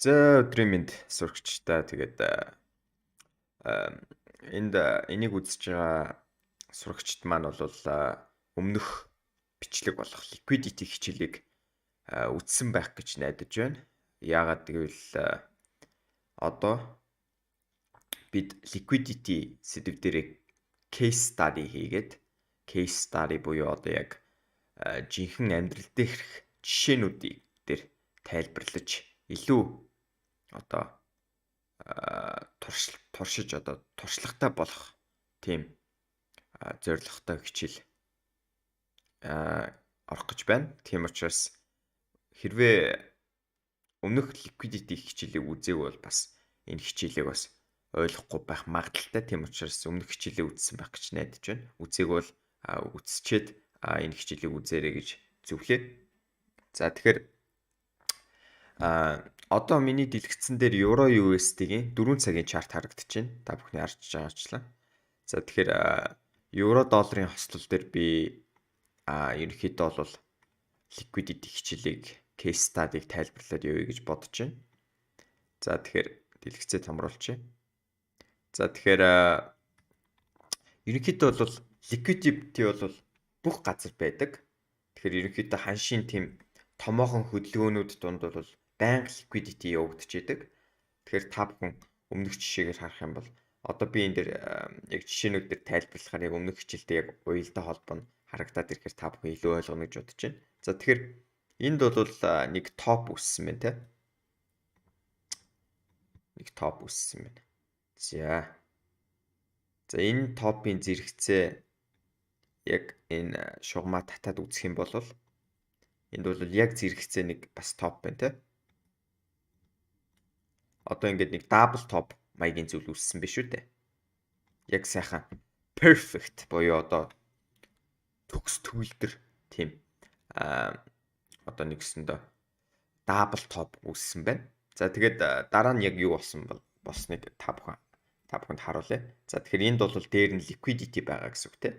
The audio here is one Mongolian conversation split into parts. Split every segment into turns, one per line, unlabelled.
За өдрийн мэнд сурагчдаа энд энийг үзэж байгаа сурагчид маань бол өмнөх бичлэг болох liquidity хичээлийг үзсэн байх гэж найдаж байна. Яагаад гэвэл одоо бид liquidity сэдв дээр case study хийгээд case study буюу одоо яг жинхэнэ амьдрал дээрх жишээнүүдийг дээр тайлбарлаж илүү одоо туршиж одоо туршлагатай болох тийм зорилготой хичээл орох гэж байна. Тийм учраас хэрвээ өмнөх liquidity хичээлийг үзээгүй бол бас энэ хичээлийг бас ойлгохгүй байх магадaltaй. Тийм учраас өмнөх хичээлийг үзсэн байх гэж найдаж байна. Үзээгүй бол үзчихэд энэ хичээлийг үзээрэй гэж зөвлөе. За тэгэхээр одоо миний дэлгэцэн дээр Euro USD-гийн 4 цагийн чарт харагдаж байна. Та бүхний харж байгаачлаа. За тэгэхээр Euro долларын хослол дээр би ерөнхийдөө бол liquidity хичээлийг case study-г тайлбарлаад явъя гэж бодож байна. За тэгэхээр дэлгэцээ томруулъя. За тэгэхээр ерөнхийдөө бол liquidity бол бүх газар байдаг. Тэгэхээр ерөнхийдөө ханшийн тийм томоохон хөдөлгөөнүүд донд бол байнга liquidity явагдаж идэг. Тэгэхээр та бүхэн өмнөх жишээгээр харах юм бол одоо би энэ дээр яг жишээнүүд дээр тайлбарлахаар яг өмнөх хичээлтэй яг уялдаа холбоо нь харагдаад ирэхээр та бүхэн илүү ойлгоно гэж бодож байна. За тэгэхээр энд бол нэг топ үссэн байна те. Нэг топ үссэн байна. За энэ топын зэрэгцээ яг энэ шугамаа татаад үзэх юм бол энд бол яг зэрэгцээ нэг бас топ байна те. Одоо ингээд нэг double top маягийн зүйл үүссэн биш үү те. Яг сайхан perfect буюу одоо төгс төгөлдөр тийм одоо нэгсэндээ double top үүссэн байна. За тэгээд дараа нь яг юу болсон бол босныг та бүхэнд харуулъя. За тэгэхээр энд бол дээр нь liquidity байгаа гэсэн үг те.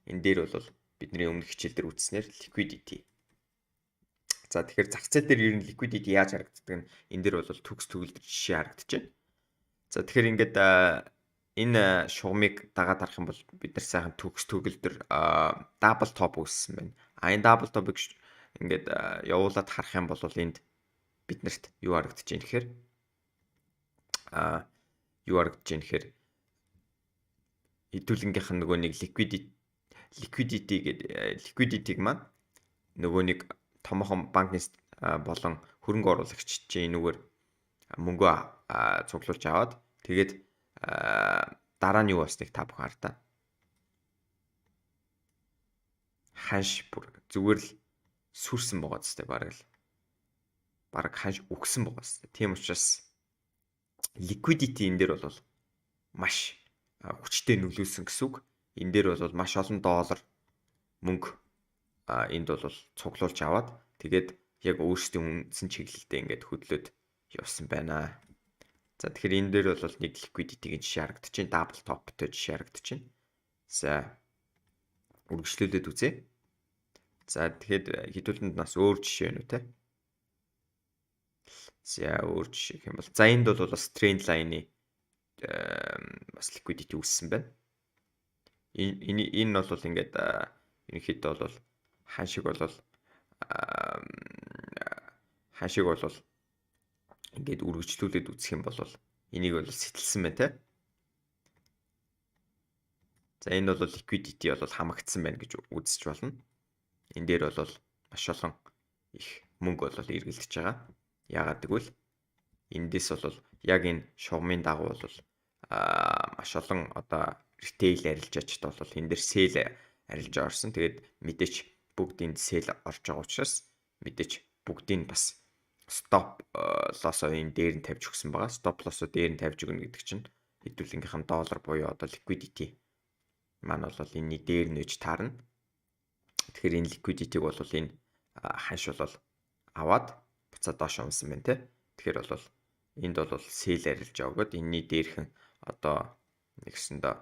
Энэ дээр бол бидний өмнөх хичээл дээр үзснээр liquidity. За тэгэхээр зах зээл дээр ер нь liquidity яаж харагддаг нь энэ дээр бол төгс төгөлдөр жишээ харагдаж байна. За тэгэхээр ингээд энэ шугамыг дагаад харах юм бол бид нар сайхан төгс төгөлдөр double top үүссэн байна. Энэ double top-ыг ингээд явуулаад харах юм бол энд биднэрт юу харагдаж байна гэхээр хэдүүлэнгийнх нь нөгөө нэг liquidity-г маань нөгөө нэг томоохон банкны болон хөрөнгө оруулагч чинь энүүгээр мөнгөө цуглуулж аваад тэгээд дараа нь юу болсныг та бүхэн хардаа. Ханш бүр зүгээр л сүрсэн байгаа зү баг ханш үгсэн байгаа зү. Тийм учраас liquidity энэ дээр бол маш хүчтэй нөлөөсөн гэсэн үг. Энэ дээр бол маш олон доллар мөнгө энд бол цуглуулж аваад тэгээд яг өөрсдийн үндсэн чиглэлдээ ингээд хөдлөөд явсан байна. За тэгэхээр энэ дээр бол нэг liquidity-гийн жишээ харагдаж байна. Double top-той жишээ харагдаж байна. За үргэлжлүүлээд үзье. За тэгэхэд хэдүүлэнд нас өөр жишээ байна уу те? За өөр жишээ гэх юм бол за энд бол бас trend line-ы бас liquidity үүссэн байна. Энэ бол ингээд ерөнхийдөө бол ханшиг бол ингээд үргэлжлүүлээд үзэх юм бол энийг бол сэтэлсэн байна те. За энэ бол liquidity бол хамагдсан байна гэж үзэж болно. Энэ дээр бол маш олон их мөнгө бол эргэлдэж байгаа. Яагаад гэвэл эндээс бол яг энэ шугамын дагуу бол маш олон одоо retail арилжаачд бол энэ дээр sale арилжаа орсон. Тэгээд мэдээч бүгдийн sale орж байгаа учраас мэдээч бүгдийг бас stop loss-оо энэ дээр нь тавьж өгсөн байгаа. Stop loss-оо дээр нь тавьж өгнө гэдэг чинь хэдүүлэнгийнхэн доллар буюу одоо liquidity маань бол энэний дээр нь үж таарна. Тэгэхээр энэ liquidity-г бол энэ ханш бол аваад буцаад доош унсан байна те. Тэгэхээр бол энд бол sale арилжаа өгöd энэний дээрхэн одоо нэгсэндээ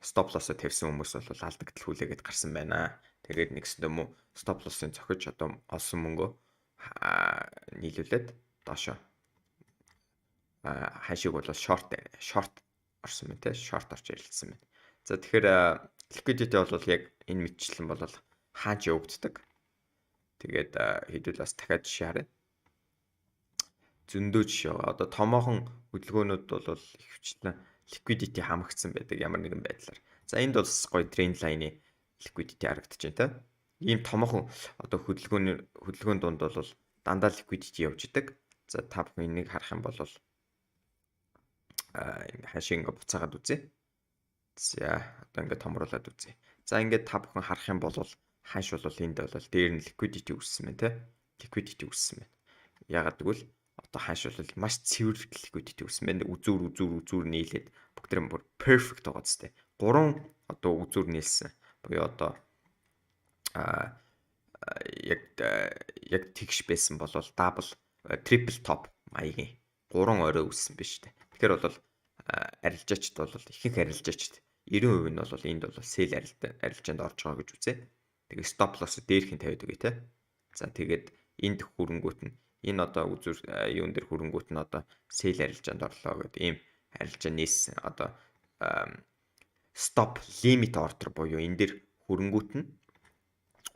stop loss-оо тавьсан хүмүүс бол алдагдал хүлээгээд гарсан байна. Тэгээд нэгсэндээ мө stop loss-ын цохиж одоо олсон мөнгөө нийлүүлээд доошо хашиг бол short орсон байна те. Short орж ярилцсан байна. За тэгэхээр liquidity бол яг энэ мэтчлэн бол хаач явагддаг. Тэгээд хэдүүл бас дахиад жишээ харъя. Зөндөө жишээ байгаа. Одоо томоохон хөдөлгөөнүүд бол ихвчлэн liquidity хамагдсан байдаг ямар нэгэн байдлаар. За энд бол гоё trend line-ы liquidity харагдаж байна те. Ийм томоохон одоо хөдөлгөөний дунд бол дандаа liquidity явж идэг. За та бүхэн энийг харах юм бол ингээ хашиг ингээ буцаагаад үзье. За одоо ингээ томруулаад үзье. За ингээ та бүхэн харах юм бол хаш бол энд бол дээр нь liquidity үүссэн байна те. Liquidity үүссэн байна. Ягаад гэвэл одоо хаш бол маш цэвэр liquidity үүссэн байна. Үзүүр нийлээд бүгд бүр perfect байгаа зү. 3 одоо үзүүр нийлсэн. Буюу одоо яг тэгш байсан бол double triple top маягийн 3 орой үүссэн биз дээ. Тэгэхээр бол арилжаачд бол ихэнх арилжаачд 90% нь бол энд бол sell арилжаанд орж байгаа гэж үзье. Тэгээ stop loss дээрх нь тавиад үгүй те. За тэгээд энд хөрөнгөт нь энэ одоо үзүүр юун дээр хөрөнгөт нь одоо sell арилжаанд орлоо гэдэг ийм арилжаа нээсэн. Одоо stop limit order буюу энэ дээр хөрөнгөт нь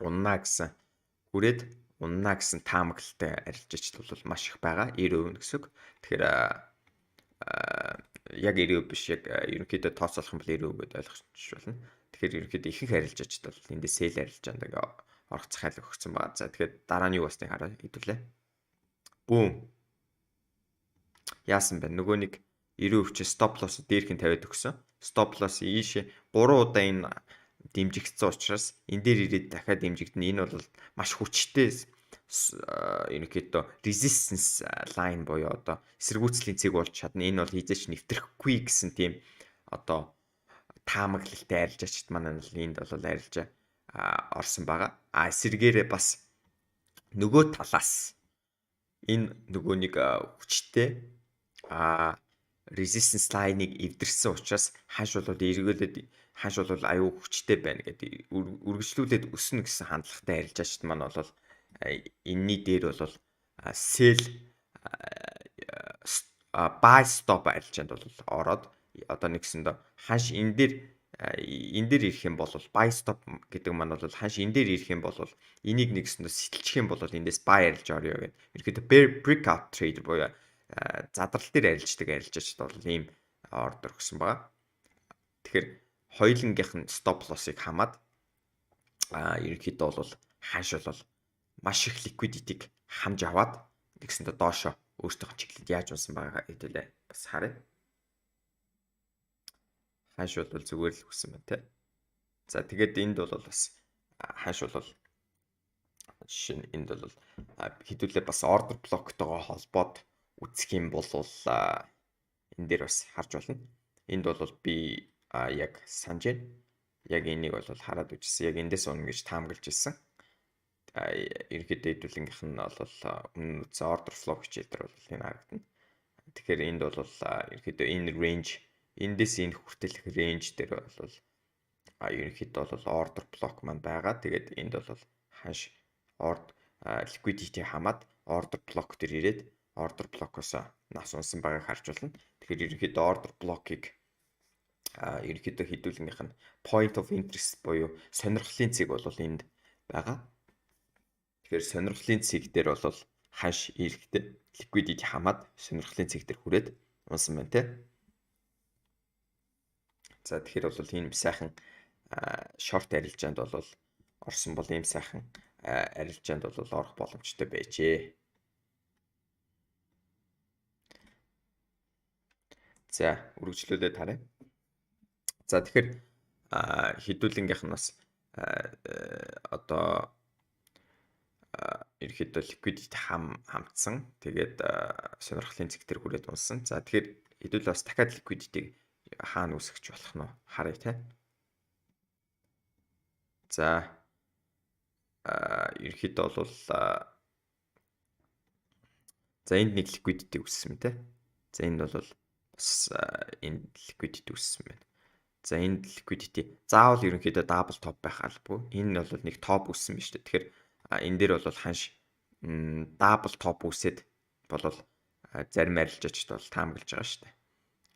уннаа гэсэн таамаглалтай арилжаачд бол маш их байгаа. 90% гэсэн үг. Тэгэхээр яг 90% биш, яг ерөнхийдөө тооцоолох юм бол 90% гэдээ ойлгож байна. Тэгэхээр ерөнхийдөө ихэнх арилжаачд бол эндээ sell арилжаанд орох захиалга өгсөн байна. За тэгэхээр дараа нь юу басныг хараа хэдүүлээ. Бүүм. Яасан бэ? Нөгөө нэг 90% чи stop loss дээрх нь тавиад өгсөн. Stop loss ийшээ 3 удаа энэ дэмжигдсэн учраас энэ дээр ирээд дахиад дэмжигдэнэ. Энэ бол маш хүчтэй ерөнхийдөө resistance line буюу одоо эсэргүүцлийн цэг болж чадна. Энэ бол хизээч нэвтрэхгүй гэсэн тийм одоо таамаглалтай арилжаачд маань л энд бол арилжаа орсон байгаа. Эсэргээрээ бас нөгөө талаас энэ нөгөө нэг хүчтэй resistance line-ыг эвдэрсэн учраас хаш бол эргүүлээд хаш бол аюу хүчтэй байна гэдэг үргэлжлүүлээд өснө гэсэн хандлагатай арилжаачд маань бол энэний дээр бол sell buy stop арилжаанд бол ороод одоо нэгсэндээ хаш энэ дээр ирэх юм бол buy stop гэдэг маань бол хаш энэ дээр ирэх юм бол энийг нэгсэндээ сэтэлчих юм бол эндээс buy арилж орё гэдэг. Ерөнхийдөө breakout trade буюу задрал дээр арилждаг арилжаачд бол ийм ордер өгсөн байгаа. Тэгэхээр хоёулангийнх нь stop loss-ыг хамаад ерөнхийдөө бол хаш бол маш их liquidity-г хамж аваад тэгсэндээ доошо өөртөөх чиглэлд яаж унсан байгаа хэдүүлээ бас харъя. Хаш бол зүгээр л хүссэн байна те. За тэгээд энд бол бас хаш бол жишээ нь энд бол хэдүүлээ бас order block-тойгоо холбоод үзэх юм бол энэ дээр бас харж болно. Энд бол би яг санаж байна. Яг энийг бол хараад үзсэн. Яг эндээс унна гэж таамаглаж ирсэн. Ерөнхийдөө хэдүүлэнгийнх нь бол өмнө үтсэн order flow хичээл дээр бол энэ харагдана. Тэгэхээр энд бол ерөнхийдөө энэ range эндээс энэ хүртэлх range дээр бол ерөнхийдөө бол order block маань байгаа. Тэгээд энд бол хаш liquidity хамаад order block дээр ирээд order block-оос нас унсан байгааг харж болно. Тэгэхээр ерөнхийдөө order block-ыг ерөнхийдөө хэдүүлэнгийнх нь point of interest буюу сонирхлын цэг бол энд байгаа. Тэгэхээр сонирхлын цэг дээр бол хаш ирэхдээ liquidity хамаад сонирхлын цэг дээр хүрээд унсан байна те. За тэгэхээр бол энэ сайхан short арилжаанд бол орсон бол ийм сайхан арилжаанд бол орох боломжтой байжээ. За үргэлжлүүлээд харъя. За тэгэхээр хэдүүлэнгийнх нь бас одоо ерөөхдөө liquidity хамтсан. Тэгээд сонирхлын цэг дээр хүрээд унсан. За тэгэхээр хэдүүл бас дахиад liquidity хаана үүсгэж болох нь харъя те. За ерөөхдөө бол за энд нэг liquidity үүссэн те. За энд бол бас энд liquidity үүссэн байна. За энд liquidity заавал ерөнхийдөө double top байх албагүй. Энэ бол нэг top үүссэн биз дээ. Тэгэхээр энэ дээр бол ханш double top үүсээд болол зарим арилжаачд бол таамаглаж байгаа шүү дээ.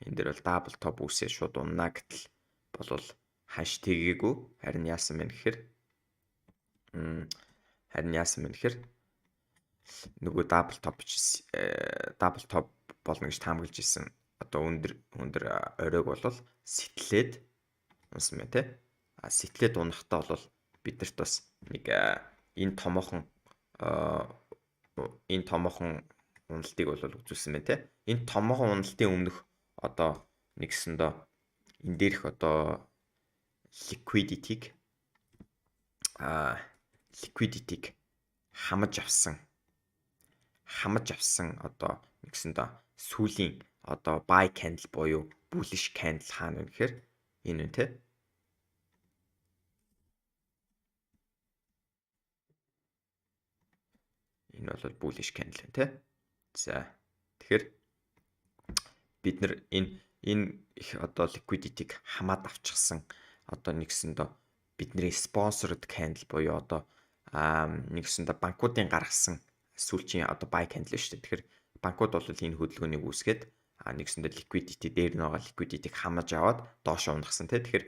Энэ дээр бол дабл топ үсээ шууд уннаа гэтэл болол хаш тэгээгүй харин яасан бэ гэхээр нөгөө дабл топ болно гэж таамаглаж исэн одоо өндөр оройг бол сэтэлээд унсан байна те. Сэтэлээд унахтаа бол биднэрт бас нэг энэ томоохон уналтыг бол үзүүлсэн байна те. Энэ томоохон уналтын өмнөх одоо нэгсэндээ энэ дээрх одоо liquidity-г хамаж авсан одоо нэгсэндээ сүүлийн одоо buy candle буюу bullish candle хаана вэ гэхээр энэ үү те. Энэ бол bullish candle те. За тэгэхээр бид нар энэ их одоо liquidity-г хамаад авчихсан одоо нэгсэндээ бидний sponsored candle буюу одоо нэгсэндээ банкуудын гаргасан сүүлчийн одоо buy candle шүү дээ. Тэгэхээр банкуд бол энэ хөдөлгөөнийг үүсгээд нэгсэндээ liquidity дээр байгаа liquidity-г хамааж аваад доошоо унагсан те. Тэгэхээр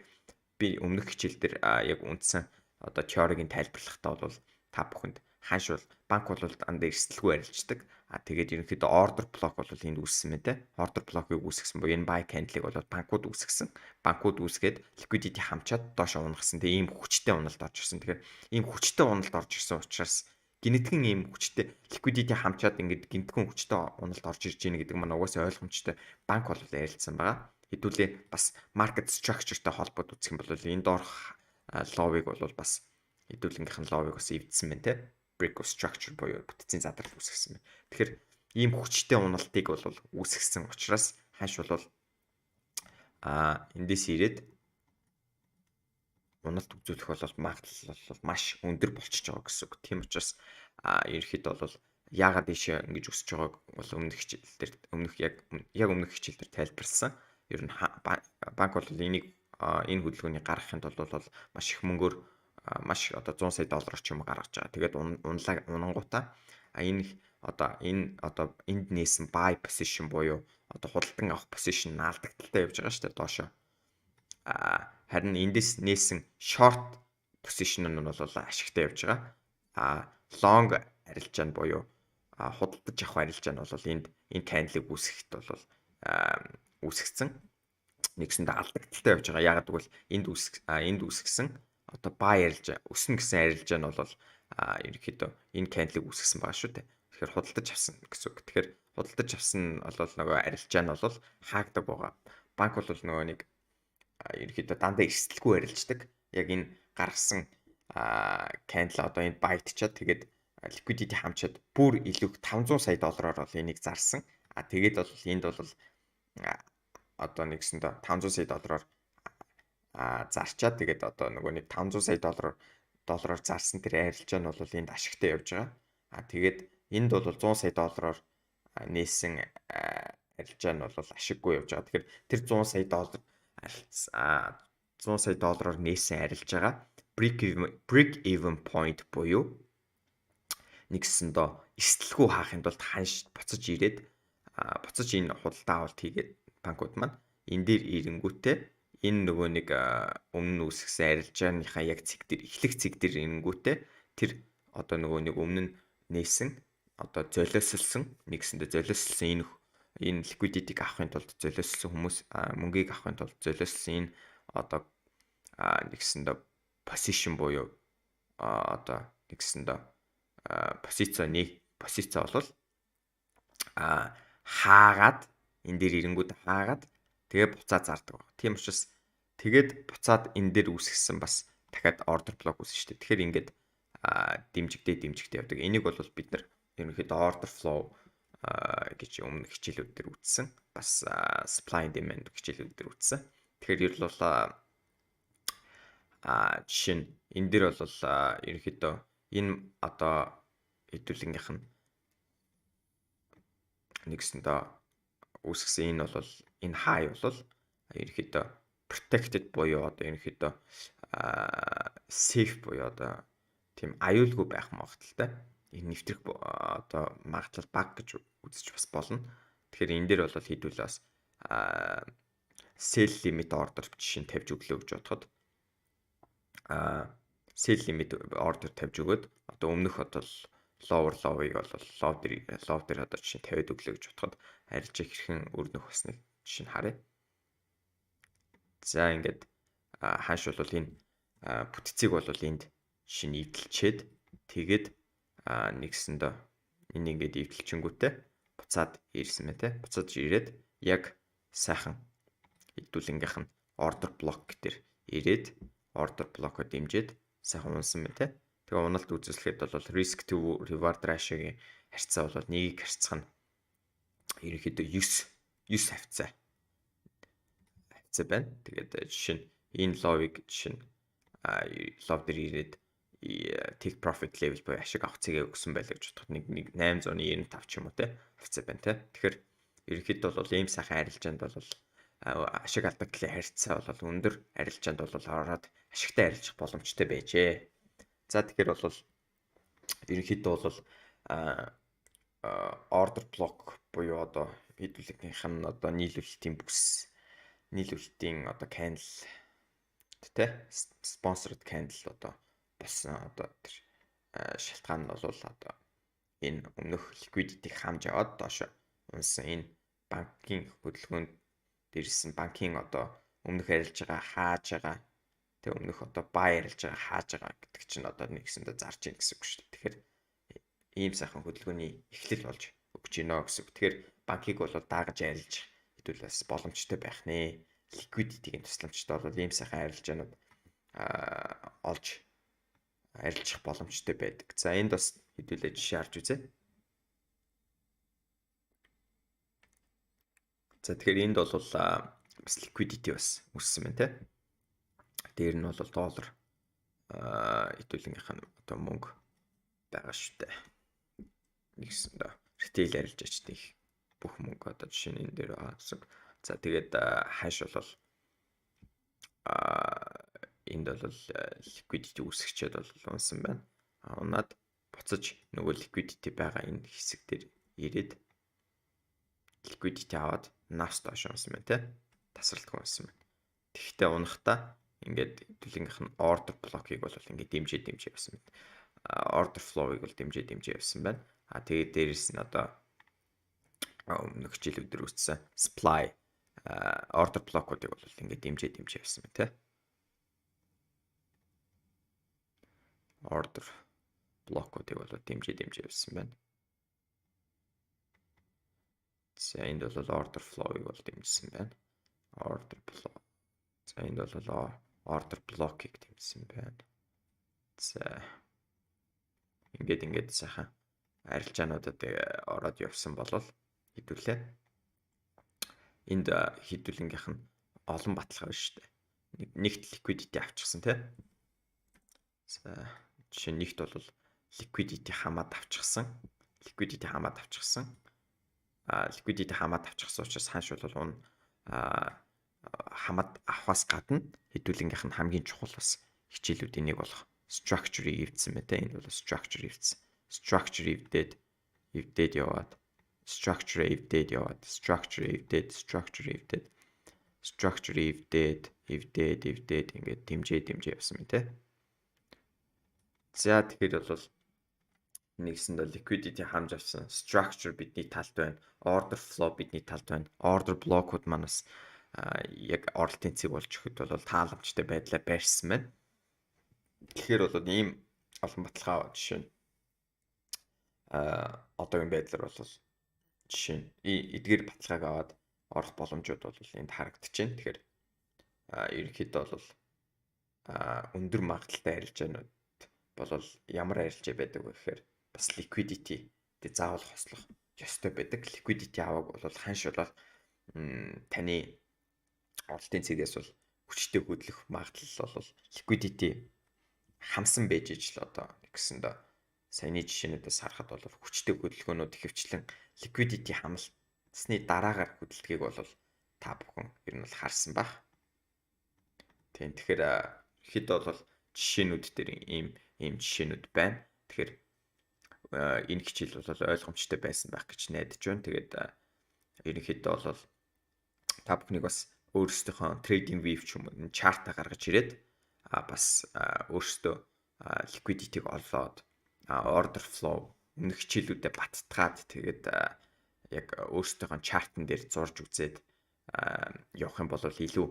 би өмнөх хичээл дээр яг үндсэн одоо теорийг тайлбарлахдаа бол та бүхэнд хааш бол банк бол дандаа эрсдэлгүй арилждаг. Тэгээд ерөнхийдөө order block бол энд үүссэн мэн те. Order block-ыг үүсгэсэн буюу энэ buy candle-ыг бол банкуд үүсгэсэн. Банкуд үүсгээд liquidity хамчаад доошоо унагсан. Тэгээ ийм хүчтэй уналт орж ирсэн. Тэгэхээр ийм хүчтэй уналт орж ирсэн учраас гинэтгэн ийм хүчтэй liquidity хамчаад ингээд гинтгэн хүчтэй уналт орж ирж байна гэдэг маань угаасаа ойлгомжтой. Банк бол ярилцсан байгаа. Хэдүүлээ бас market structure-тай холбоод үзэх юм бол энэ доорх ловыг бол бас хэдүүлэнгийнх нь ловыг бас эвдсэн байна те. Break of structure буюу бүтцийн задрал үүсгэсэн байна. Тэгэхээр ийм хүчтэй уналтыг бол үүсгэсэн учраас хааш бол эндээс ирээд уналт үзүүлэх бол магадлал бол маш өндөр болчихж байгаа гэсэн үг. Тийм учраас ерөөхдөө бол яагаад ийшээ ингэж өсөж байгааг бол өмнөх хичээл дээр тайлбарласан. Ер нь банк бол энэ хөдөлгөөнийг гаргахын тулд бол маш их мөнгөөр маш одоо 100 сая доллараар ч юм гаргаж байгаа. Тэгээд унангуудаа энд нээсэн buy position буюу одоо худалдан авах position наалдагталтай явж байгаа шүү дээ доошоо. Харин эндээс нээсэн short position нь бол ашигтай явж байгаа. Long арилжаа нь буюу худалдаж авах арилжаа нь бол энэ candle-ыг үүсгэхэд бол үүсгэсэн. Нэгсэндээ алдагдaltaй явж байгаа. Яагаад гэвэл энд үүсгэсэн одоо buy арилжаа өснө гэсэн арилжаа нь бол ерөнхийдөө энэ candle-ыг үүсгэсэн байгаа шүү дээ. Тэгэхээр худалдаж авсан гэсэн үг. Тэгэхээр худалдаж авсан бол нөгөө арилжаа нь бол хаагддаг байгаа. Банк бол нөгөө нэг ерөнхийдөө дандаа эрсдэлгүй арилждаг. Яг энэ гаргасан candle одоо энэ buy-тчаад тэгээд liquidity хамчаад бүр илүү 500 сая доллараар бол энийг зарсан. Тэгээд бол энд бол одоо нэгсэндээ 500 сая доллараар зарчаад тэгээд одоо нөгөө нэг 500 сая доллараар зарсан тэр арилжаа нь бол энд ашигтай явж байгаа. Тэгээд энд бол 100 сая доллараар нээсэн арилжаа нь бол ашиггүй явж байгаа. Тэгэхээр тэр 100 сая доллараар нээсэн арилжаагаа break even point буюу нэгсэндээ эрсдэлгүй хаахын тулд ханш буцаж ирээд буцаж энэ худалдаа авалт хийгээд банкуд маань энэ дээр ирэнгүүтээ энэ нөгөө нэг өмнө үүсгэсэн арилжааныхаа яг эхлэх цэг дээр ирэнгүүтээ тэр одоо нөгөө нэг өмнө нь нээсэн одоо золиослсон энэ liquidity-г авахын тулд золиослсон хүмүүс мөнгийг авахын тулд золиослсон энэ одоо нэгсэндээ position буюу одоо нэгсэндээ позиц бол хаагаад энэ дээр ирэнгүүд хаагаад тэгээ буцаад зардаг баг. Тийм учраас тэгээд буцаад энэ дээр үүсгэсэн бас дахиад order block үүснэ шүү дээ. Тэгэхээр ингээд дэмжигдээ явдаг. Энийг бол бид нар ерөнхийдөө order flow гэж өмнөх хичээлүүд дээр үзсэн. Бас supply and demand хичээлүүд дээр үзсэн. Тэгэхээр ер нь бол жишээ нь энэ дээр бол ерөнхийдөө энэ одоо хэдүүлэнгийнх нь нэгсэндээ үүсгэсэн энэ бол энэ high бол ерөнхийдөө protected буюу одоо ерөнхийдөө safe буюу одоо тийм аюулгүй байх магадaltaй. нэвтрэх одоо магадлал бага гэж үзэж бас болно. Тэгэхээр энэ дээр бол хэдүүлээ бас sell limit order жишээ нь тавьж өглөө гэж бодоход sell limit order тавьж өгөөд одоо өмнөх одоо low-ыг бол low дээр одоо жишээ нь тавиад өглөө гэж бодоход арилж хэрхэн өрнөх басныг жишээ нь харъя. За ингээд хааш бол энэ бүтцийг бол энд жишээ нь эвдэлчээд тэгээд нэгсэндээ энэ ингээд эвдэлчингүүтээ буцаад ирсэн мэ те. Буцаад ирээд яг сайхан хэдүүлэнгийнх нь order block дээр ирээд order block-од дэмжиж сайхан унсан мэ те. Тэгээ уналт үзүүлэхэд бол risk to reward ratio-гийн харьцаа бол нэгийг харьцах нь ерөнхийдөө 9 хавцаа байна. Тэгээд жишээ нь энэ low-ыг жишээ нь low дээр ирээд take profit level буюу ашиг авах цэгээ өгсөн байлаа гэж бодоход нэг 895 ч юм уу те хавцаа байна те. Тэгэхээр ерөнхийдөө бол ийм сайхан арилжаанд бол ашиг алдагдлын харьцаа бол өндөр арилжаанд бол ороод ашигтай арилжах боломжтой байжээ. За тэгэхээр бол ерөнхийдөө бол order block буюу одоо хэдүүлэгнийх нь одоо нийлүүлэлтийн одоо candle тэ sponsored candle одоо болсон одоо тэр шалтгаан нь бол одоо энэ өмнөх liquidity-г хамж аваад доош унсан энэ банкын хөдөлгөөнд дээрсэн банкын одоо өмнөх арилж байгаа хааж байгаа тэг өмнөх одоо buy арилж байгаа хааж байгаа гэдэг чинь одоо нэгсэндээ зарж ийн гэсэн үг шүү дээ. Тэгэхээр ийм сайхан хөдөлгөөний эхлэл болж өгч гинэ гэсэн үг. Тэгэхээр банкыг бол даагаж арилж хэдүүлээс боломжтой байх нэ. Liquidity-гийн тусламжтай бол ийм сайхан арилжаанууд олж арилжах боломжтой байдаг. За энд бас хэдүүлээ жишээ харж үзье. За тэгэхээр энд бол бас liquidity бас өссөн байна те. Дээр нь бол доллар хэдүүлэнгийнх нь одоо мөнгө байгаа шүү дээ. Нэгсэндээ retail арилжаачдын бүх мөнгө одоо жишээ нь энэ дээр байгаа. За тэгээд хааш бол энд бол liquidity үүсгчээд бол унсан байна. Унаад буцаж нөгөө liquidity байгаа энэ хэсэг дээр ирээд liquidity аваад NAV доош унсан байна те. Тасралтгүй унсан байна. Тэгэхдээ унахтаа ингээд хэдүүлэнгийнх нь order block-ыг бол ингээд дэмжиж явсан байна. Order flow-ыг бол дэмжиж явсан байна. Тэгээд дээрэс нь одоо өмнөх жилүүдээр үүссэн supply order block-уудыг бол ингээд дэмжиж явсан байна те. Order block-уудыг бол дэмжиж явсан байна. За энд бол order flow-ыг бол дэмжсэн байна. Order flow. За энд бол order block-ыг дэмжсэн байна. За ингээд сайхан арилжаануудад ороод явсан болол хэдүүлээ. Энд хэдүүлэнгийнх нь олон баталгаа байна шүү дээ. Нэгт liquidity авчихсан тий. За жишээ нь нэгт бол liquidity хамаад авчихсан. Liquidity хамаад авчихсан учраас хааш бол хамаад авахаас гадна хэдүүлэнгийнх нь хамгийн чухал бас хичээлүүдийн нэг болох structure-ийг эвдсэн мэ тэ. Энэ бол structure эвдсэн. Structure эвдээд яваад structure эвдээд яваад structure эвдээд ингээд дэмжиж явсан мэ тэ. За тэгэхээр бол нэгсэндээ liquidity хамж авсан structure бидний талд байна. Order flow бидний талд байна. Order block-ууд манаас яг оролтын цэг болж өгөхөд бол тааламжтай байдлаар байрсан байна. Тэгэхээр бол ийм олон баталгаа жишээ нь одоогийн байдлаар бол жишээ нь эдгээр баталгааг аваад орох боломжууд бол энд харагдаж байна. Тэгэхээр ерөнхийдөө бол өндөр магадлалтай арилжаанууд бол ямар арилжаа байдаг вэ гэхээр бас liquidity тэ заавал хослох ёстой байдаг. Liquidity аваг бол ханш бол таны оролтын цэгээс бол хүчтэй хөдлөх магадлал бол liquidity хамсан байж ижил одоо гэсэндээ саяны жишээнүүдээс харахад бол хүчтэй хөдөлгөөнүүд ихэвчлэн liquidity хамлсны дараагаар хөдөлгөөг бол та бүхэн ер нь бол харсан баг. Тийм тэгэхээр хэд бол жишээнүүд дээр ийм жишээнүүд байна. Тэгэхээр энэ хичээл бол ойлгомжтой байсан байх гэж найдаж байна. Тэгээд ерөнхийдөө бол та бүхнийг бас өөрсдийнхөө trading view ч юм уу чарта гаргаж ирээд бас өөрсдөө liquidity-г олоод order flow өмнөх хичээлүүдэд баттгаад тэгээд яг өөрсдийнхөө чартн дээр зурж үзээд явах юм бол илүү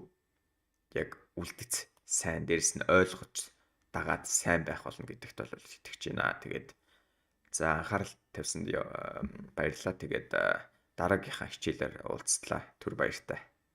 яг үлдэц сайн дээрэс нь ойлгож дагаад сайн байх болно гэдэгт бол итгэж байна. Тэгээд за анхаарал тавьсанд баярлалаа. Тэгээд дараагийнхаа хичээлээр уулзтлаа. Түр баяртай.